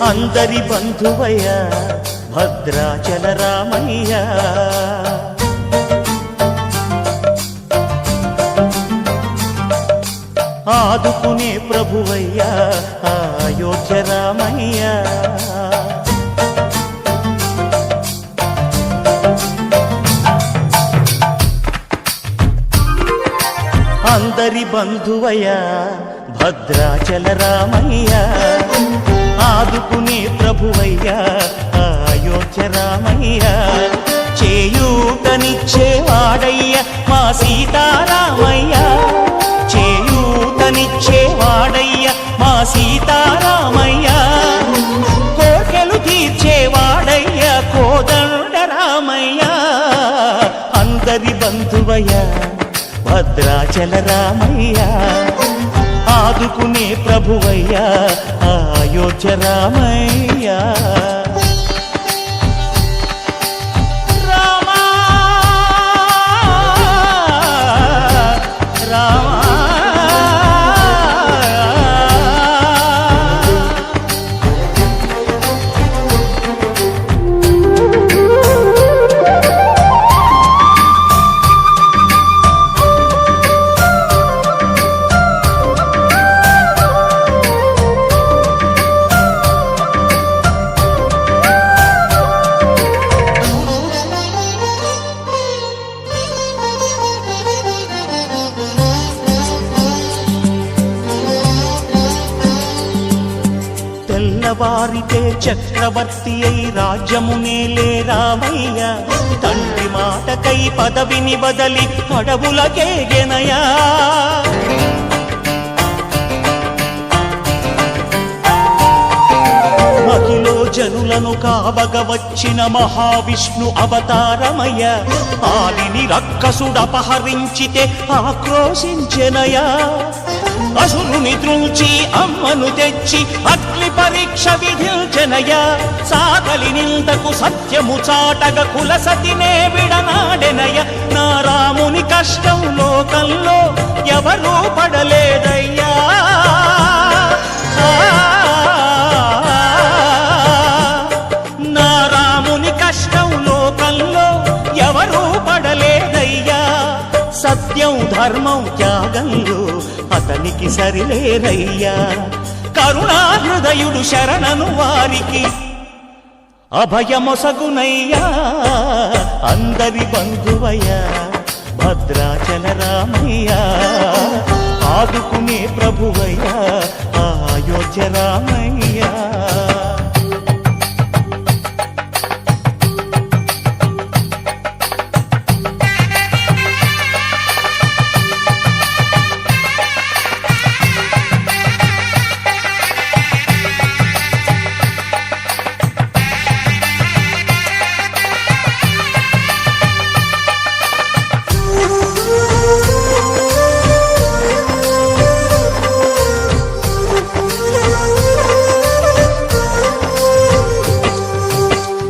అందరి బంధువయ్య భద్రాచల రామయ్య ఆదుకునే ప్రభువయ్య అయోధ్య రామయ్య అందరి బంధువయ్య భద్రాచల రామయ్య ఆదుకునే ప్రభువయ్య అయోధ్య రామయ్య చేయూతనిచ్చేవాడయ్య మా సీతారామయ్య చేయూతనిచ్చేవాడయ్య మా సీతారామయ్య కోర్కెలు తీర్చేవాడయ్య కోదండ రామయ్య అందరి బంధువయ్య భద్రాచల రామయ్య ఆదుకునే ప్రభువయ్య అయోధ్య రామయ్య వారితే చక్రవర్తి అయి రాజ్యమునేలే రామయ్య తండ్రి మాటకై పదవిని బదలి అడవులకేగెనయా మహిలో జనులను కావగ వచ్చిన మహావిష్ణు అవతారమయ్య ఆలిని రక్కసుడపహరించితే ఆక్రోశించెనయా అసురుని త్రుంచి అమ్మను తెచ్చి అగ్ని పరీక్ష విధించెనయ సాగలి నిందకు సత్యము చాటగ కులసతినే విడనాడెనయ నా రాముని కష్టం లోకంలో ఎవరూ పడలేదయ్యా నా రాముని కష్టం లోకంలో ఎవరూ పడలేదయ్యా సత్యం ధర్మం త్యాగంలో అతనికి సరిలేరయ్యా కరుణా హృదయుడు శరణను వారికి అభయమొసగునయ్యా అందరి బంధువయ్య భద్రాచల రామయ్య ఆదుకునే ప్రభువయ్య అయోధ్య రామయ్య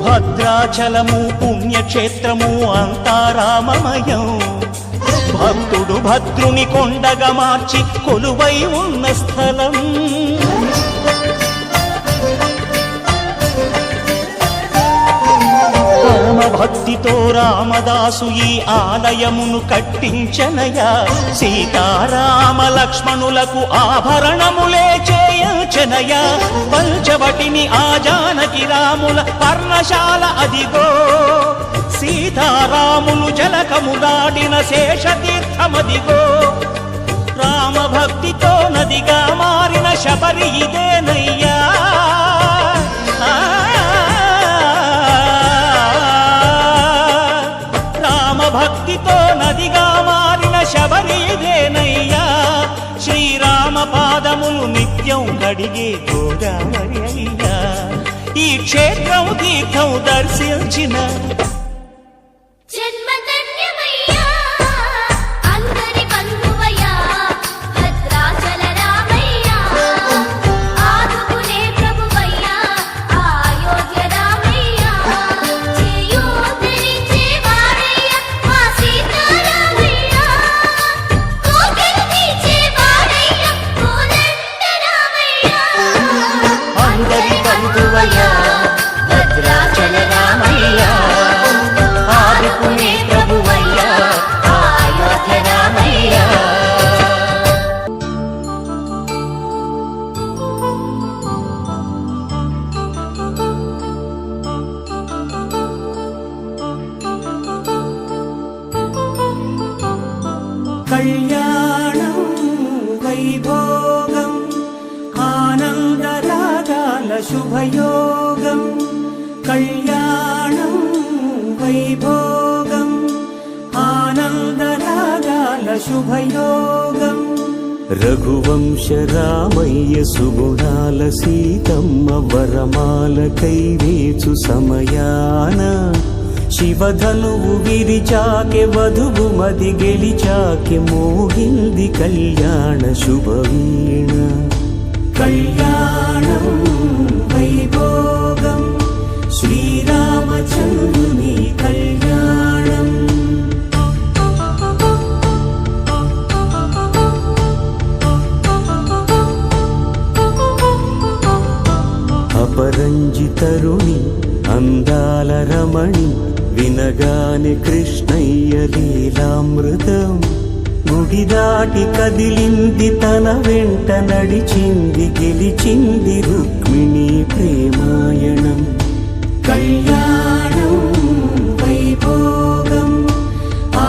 భద్రాచలము పుణ్యక్షేత్రము అంతా రామమయం భక్తుడు భద్రుని కొండగా మార్చి కొలువై ఉన్న స్థలం పరమ భక్తితో రామదాసు ఈ ఆలయమును కట్టించనయా సీతారామ లక్ష్మణులకు ఆభరణములే చేయచనయా పంచవటిని ఆ జానకి రాముల పర్ణశాల అదిగో సీతారాములు జలకము దాడిన శేషతీర్థమదిగో రామభక్తితో నదిగా మారిన శబరి ఇదేనయ్యా రామభక్తితో నదిగా మారిన శబరి ఇదేనయ్యా శ్రీరామ పాదములు నిత్యం కడిగే గోదావరి అయ్యా ఈ క్షేత్రం తీర్థం దర్శించిన అందరి బంధువ శుభయోగం కళ్యాణం వైభోగం ఆనందరాగాల శుభయోగం రఘువంశ రామయ్య సుగుణాల సీతమ్మ వరమాల కైవేచు సమయాన శివధనువు విరిచాకె వధువు మది గెలిచాకె మోగింది కళ్యాణ శుభవీణ కళ్యాణం వైభోగం శ్రీరామచంద్రుని కళ్యాణం అపరంజి తరుణి అందాల రమణి వినగానే కృష్ణయ్య లీలామృతం గుడి దాటి కదిలింది తన వెంట నడిచింది గెలిచింది రుక్మిణి ప్రేమాయణం కళ్యాణం వైభోగం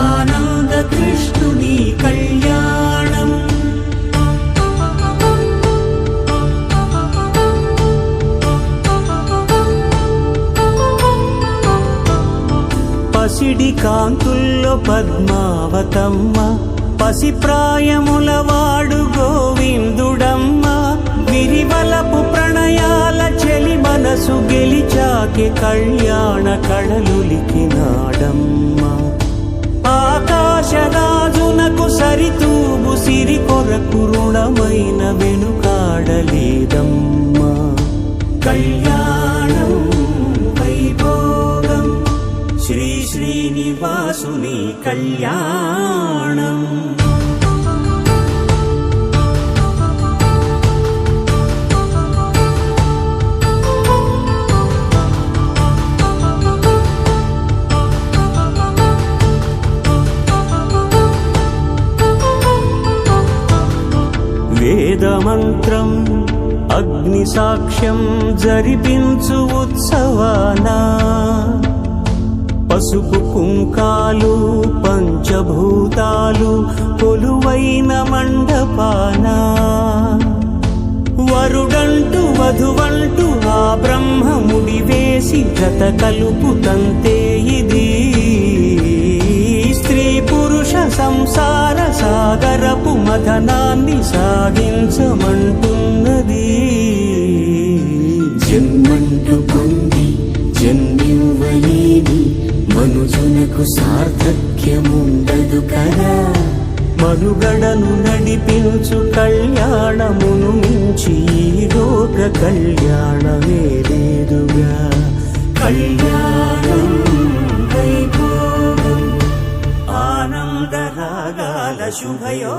ఆనంద కృష్ణుని కళ్యాణం పసిడి కాంతుల్లో పద్మావతమ్మ పసిప్రాయముల వాడు గోవిందుడమ్మ విరివలపు ప్రణయాల చెలి మనసు గెలిచాకె కళ్యాణ కళలులికినాడమ్మ ఆకాశరాజునకు సరితూగు సిరి కొరకు రుణమైన వెనుకాడలేదమ్మ కళ్యాణం వైభోగం శ్రీ శ్రీనివాసుని కళ్యాణం వేదమంత్రం అగ్ని సాక్ష్యం జరిపించు ఉత్సవానా పసుపు కుంకాలు పంచభూతాలు కొలువైన మండపాన వరుడంటూ వధువంటూ ఆ బ్రహ్మముడి వేసి జత కలుపుతంతే ఇది స్త్రీ పురుష సంసార సాగరపు మథనాన్ని సాగించమంటున్నది జన్మంటూ పొంది జన్మివ్వలేని మనుజునకు సార్థక్యముండదు కదా మనుగడను నడిపించు కళ్యాణమును మించి ఈ లోక కళ్యాణమే లేదుగా కళ్యాణం వైభోగం ఆనందరాగాల శుభయో